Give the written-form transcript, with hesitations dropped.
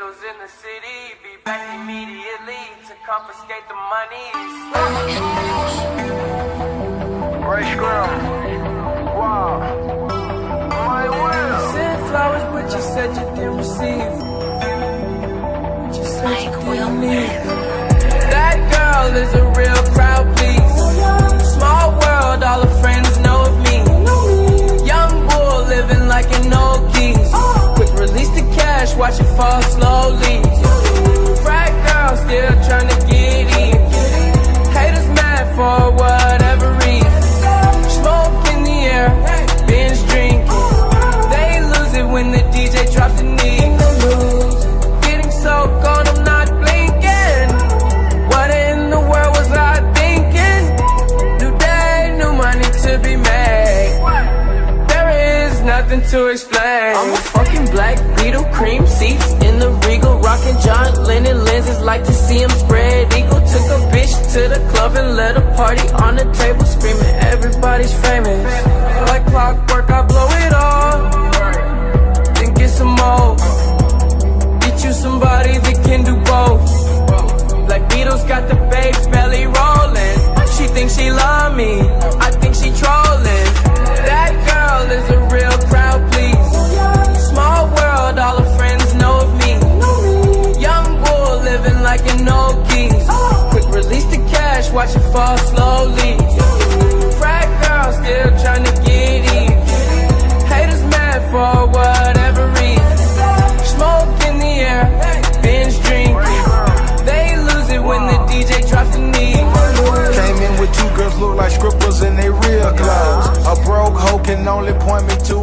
officials in the city be back immediately to confiscate the monies. Ray Scrum. Wow. My will. Sent flowers, but you said you didn't receive. But you said you didn't need. That girl is a real crowd, please. Small world, all her friends know of me. Young bull living like an old geese. Quick release the cash, watch it fall slowly. Frat girl still trying to get in. Haters mad for whatever reason. Smoke in the air, binge drinking. They lose it when the DJ drops the knee. Getting so cold, I'm not blinking. What in the world was I thinking? New day, new money to be made. There is nothing to explain. I'm a fucking black Beetle, cream seats in the Regal, rocking John Lennon lenses, like to see him spread eagle. Took a bitch to the club and let a party on the table, screaming everybody's famous. Like clockwork, I blow it all, then get some more. Get you somebody that can do both. Black Beatles got the babes belly rolling. She thinks she love me, I think she trolling. That girl is a real crowd, please. Small world, all her friends know of me. Young bull living like an old geese. Quick release the cash, watch it fall slowly. Frat girl still trying to get in. Haters mad for whatever reason. Smoke in the air, binge drinking. They lose it when the DJ drops the knee. Came in with two girls look like scribbles in they real clothes. A broke hoe can only point me to